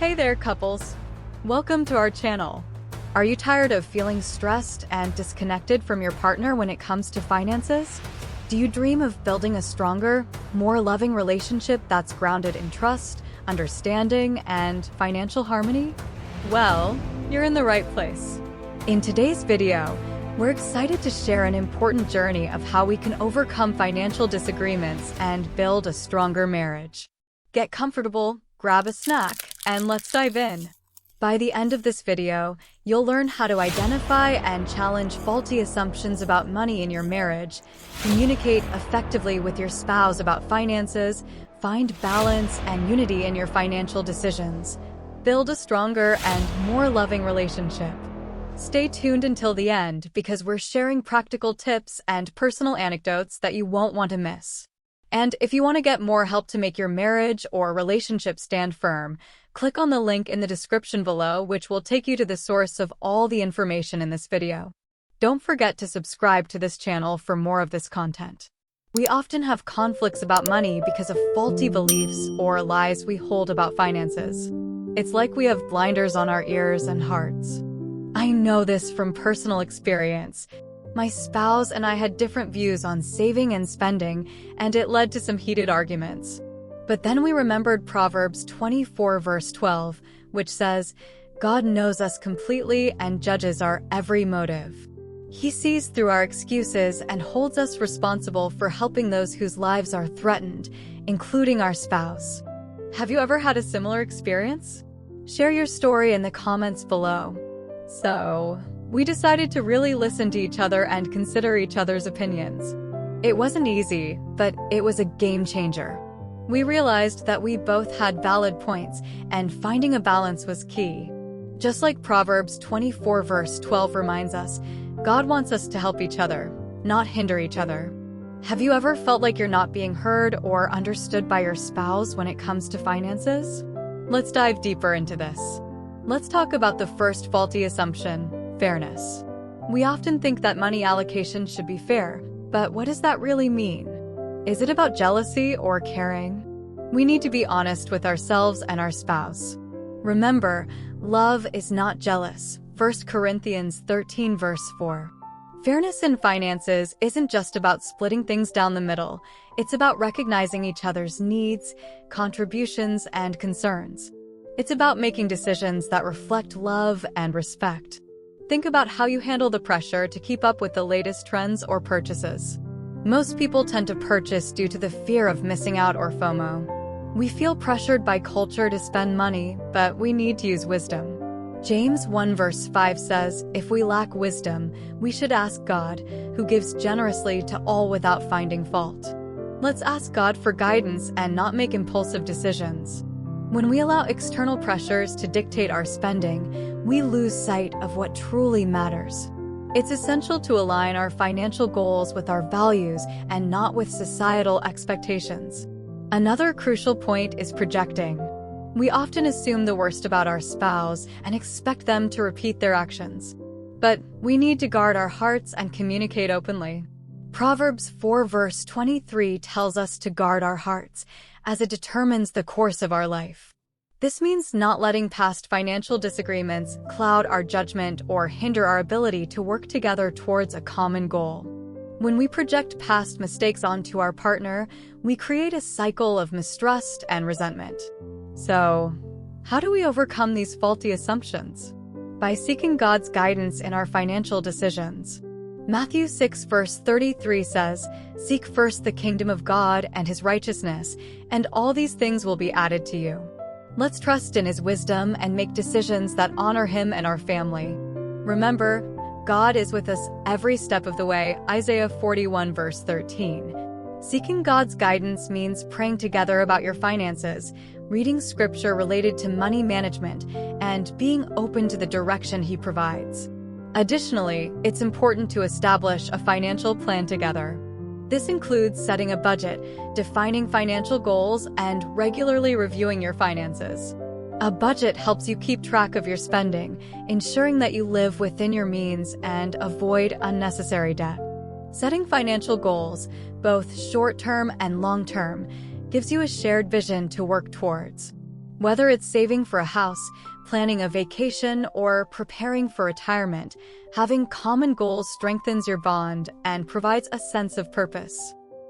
Hey there, couples. Welcome to our channel. Are you tired of feeling stressed and disconnected from your partner when it comes to finances? Do you dream of building a stronger, more loving relationship that's grounded in trust, understanding, and financial harmony? Well, you're in the right place. In today's video, we're excited to share an important journey of how we can overcome financial disagreements and build a stronger marriage. Get comfortable, grab a snack, and let's dive in. By the end of this video, you'll learn how to identify and challenge faulty assumptions about money in your marriage, communicate effectively with your spouse about finances, find balance and unity in your financial decisions, build a stronger and more loving relationship. Stay tuned until the end because we're sharing practical tips and personal anecdotes that you won't want to miss. And if you want to get more help to make your marriage or relationship stand firm, click on the link in the description below, which will take you to the source of all the information in this video. Don't forget to subscribe to this channel for more of this content. We often have conflicts about money because of faulty beliefs or lies we hold about finances. It's like we have blinders on our ears and hearts. I know this from personal experience. My spouse and I had different views on saving and spending, and it led to some heated arguments. But then we remembered Proverbs 24 verse 12, which says, "God knows us completely and judges our every motive." He sees through our excuses and holds us responsible for helping those whose lives are threatened, including our spouse. Have you ever had a similar experience? Share your story in the comments below. So, we decided to really listen to each other and consider each other's opinions. It wasn't easy, but it was a game changer. We realized that we both had valid points, and finding a balance was key. Just like Proverbs 24 verse 12 reminds us, God wants us to help each other, not hinder each other. Have you ever felt like you're not being heard or understood by your spouse when it comes to finances? Let's dive deeper into this. Let's talk about the first faulty assumption: fairness. We often think that money allocation should be fair, but what does that really mean? Is it about jealousy or caring? We need to be honest with ourselves and our spouse. Remember, love is not jealous. 1 Corinthians 13 verse 4. Fairness in finances isn't just about splitting things down the middle. It's about recognizing each other's needs, contributions, and concerns. It's about making decisions that reflect love and respect. Think about how you handle the pressure to keep up with the latest trends or purchases. Most people tend to purchase due to the fear of missing out or FOMO. We feel pressured by culture to spend money, but we need to use wisdom. James 1 verse 5 says, "If we lack wisdom, we should ask God, who gives generously to all without finding fault." Let's ask God for guidance and not make impulsive decisions. When we allow external pressures to dictate our spending, we lose sight of what truly matters. It's essential to align our financial goals with our values and not with societal expectations. Another crucial point is projecting. We often assume the worst about our spouse and expect them to repeat their actions. But we need to guard our hearts and communicate openly. Proverbs 4 verse 23 tells us to guard our hearts, as it determines the course of our life. This means not letting past financial disagreements cloud our judgment or hinder our ability to work together towards a common goal. When we project past mistakes onto our partner, we create a cycle of mistrust and resentment. So, how do we overcome these faulty assumptions? By seeking God's guidance in our financial decisions. Matthew 6 verse 33 says, "Seek first the kingdom of God and his righteousness, and all these things will be added to you." Let's trust in his wisdom and make decisions that honor him and our family. Remember, God is with us every step of the way, Isaiah 41 verse 13. Seeking God's guidance means praying together about your finances, reading scripture related to money management, and being open to the direction he provides. Additionally, it's important to establish a financial plan together. This includes setting a budget, defining financial goals, and regularly reviewing your finances. A budget helps you keep track of your spending, ensuring that you live within your means and avoid unnecessary debt. Setting financial goals, both short-term and long-term, gives you a shared vision to work towards. Whether it's saving for a house, planning a vacation, or preparing for retirement, having common goals strengthens your bond and provides a sense of purpose.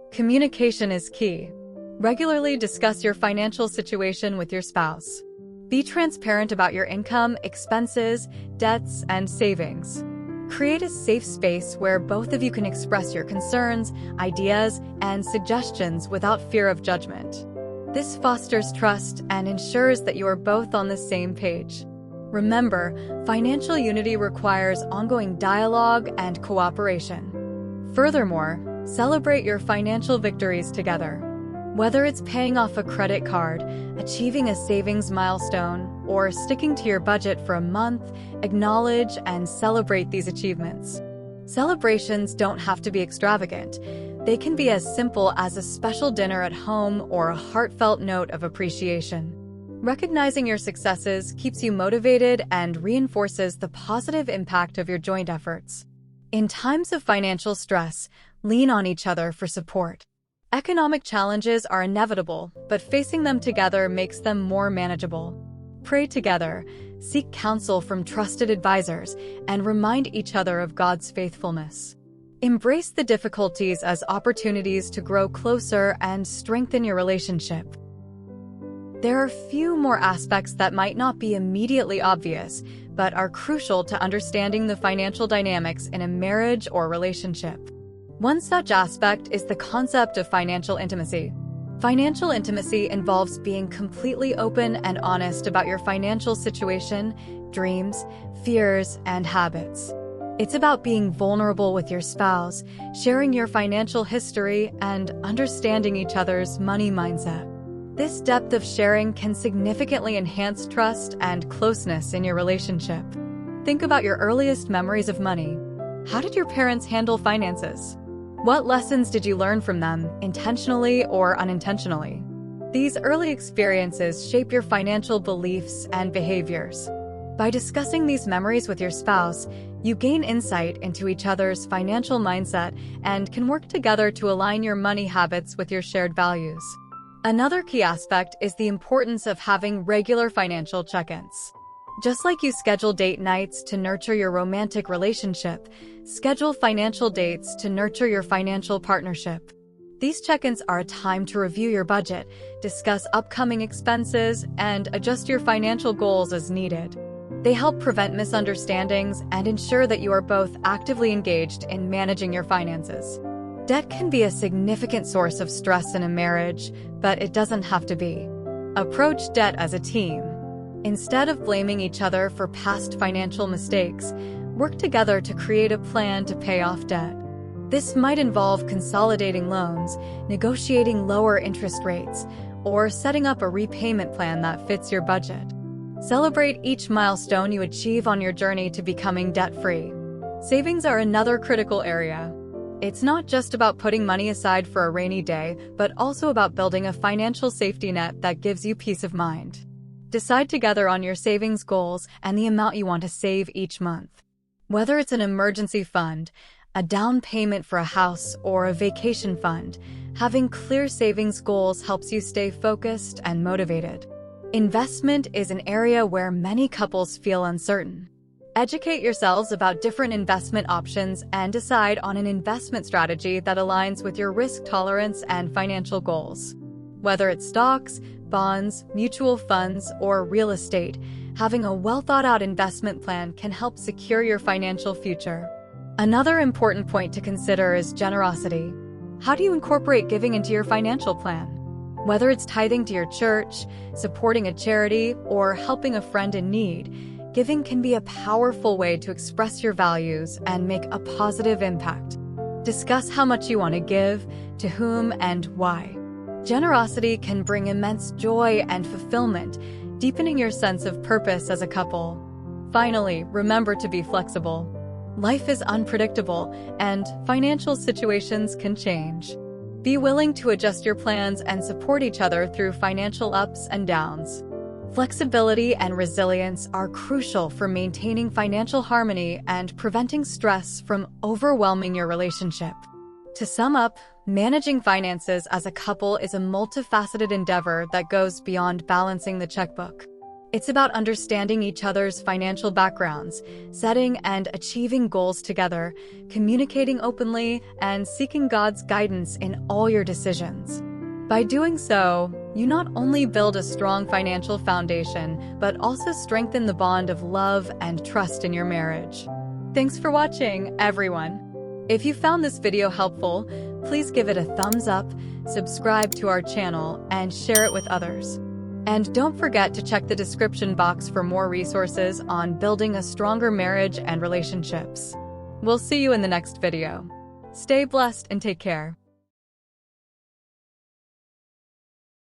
Communication is key. Regularly discuss your financial situation with your spouse. Be transparent about your income, expenses, debts, and savings. Create a safe space where both of you can express your concerns, ideas, and suggestions without fear of judgment. This fosters trust and ensures that you are both on the same page. Remember, financial unity requires ongoing dialogue and cooperation. Furthermore, celebrate your financial victories together. Whether it's paying off a credit card, achieving a savings milestone, or sticking to your budget for a month, acknowledge and celebrate these achievements. Celebrations don't have to be extravagant. They can be as simple as a special dinner at home or a heartfelt note of appreciation. Recognizing your successes keeps you motivated and reinforces the positive impact of your joint efforts. In times of financial stress, lean on each other for support. Economic challenges are inevitable, but facing them together makes them more manageable. Pray together, seek counsel from trusted advisors, and remind each other of God's faithfulness. Embrace the difficulties as opportunities to grow closer and strengthen your relationship. There are few more aspects that might not be immediately obvious, but are crucial to understanding the financial dynamics in a marriage or relationship. One such aspect is the concept of financial intimacy. Financial intimacy involves being completely open and honest about your financial situation, dreams, fears, and habits. It's about being vulnerable with your spouse, sharing your financial history, and understanding each other's money mindset. This depth of sharing can significantly enhance trust and closeness in your relationship. Think about your earliest memories of money. How did your parents handle finances? What lessons did you learn from them, intentionally or unintentionally? These early experiences shape your financial beliefs and behaviors. By discussing these memories with your spouse, you gain insight into each other's financial mindset and can work together to align your money habits with your shared values. Another key aspect is the importance of having regular financial check-ins. Just like you schedule date nights to nurture your romantic relationship, schedule financial dates to nurture your financial partnership. These check-ins are a time to review your budget, discuss upcoming expenses, and adjust your financial goals as needed. They help prevent misunderstandings and ensure that you are both actively engaged in managing your finances. Debt can be a significant source of stress in a marriage, but it doesn't have to be. Approach debt as a team. Instead of blaming each other for past financial mistakes, work together to create a plan to pay off debt. This might involve consolidating loans, negotiating lower interest rates, or setting up a repayment plan that fits your budget. Celebrate each milestone you achieve on your journey to becoming debt-free. Savings are another critical area. It's not just about putting money aside for a rainy day, but also about building a financial safety net that gives you peace of mind. Decide together on your savings goals and the amount you want to save each month. Whether it's an emergency fund, a down payment for a house, or a vacation fund, having clear savings goals helps you stay focused and motivated. Investment is an area where many couples feel uncertain. Educate yourselves about different investment options and decide on an investment strategy that aligns with your risk tolerance and financial goals. Whether it's stocks, bonds, mutual funds, or real estate, having a well-thought-out investment plan can help secure your financial future. Another important point to consider is generosity. How do you incorporate giving into your financial plan? Whether it's tithing to your church, supporting a charity, or helping a friend in need, giving can be a powerful way to express your values and make a positive impact. Discuss how much you want to give, to whom, and why. Generosity can bring immense joy and fulfillment, deepening your sense of purpose as a couple. Finally, remember to be flexible. Life is unpredictable, and financial situations can change. Be willing to adjust your plans and support each other through financial ups and downs. Flexibility and resilience are crucial for maintaining financial harmony and preventing stress from overwhelming your relationship. To sum up, managing finances as a couple is a multifaceted endeavor that goes beyond balancing the checkbook. It's about understanding each other's financial backgrounds, setting and achieving goals together, communicating openly, and seeking God's guidance in all your decisions. By doing so, you not only build a strong financial foundation, but also strengthen the bond of love and trust in your marriage. Thanks for watching, everyone. If you found this video helpful, please give it a thumbs up, subscribe to our channel, and share it with others. And don't forget to check the description box for more resources on building a stronger marriage and relationships. We'll see you in the next video. Stay blessed and take care.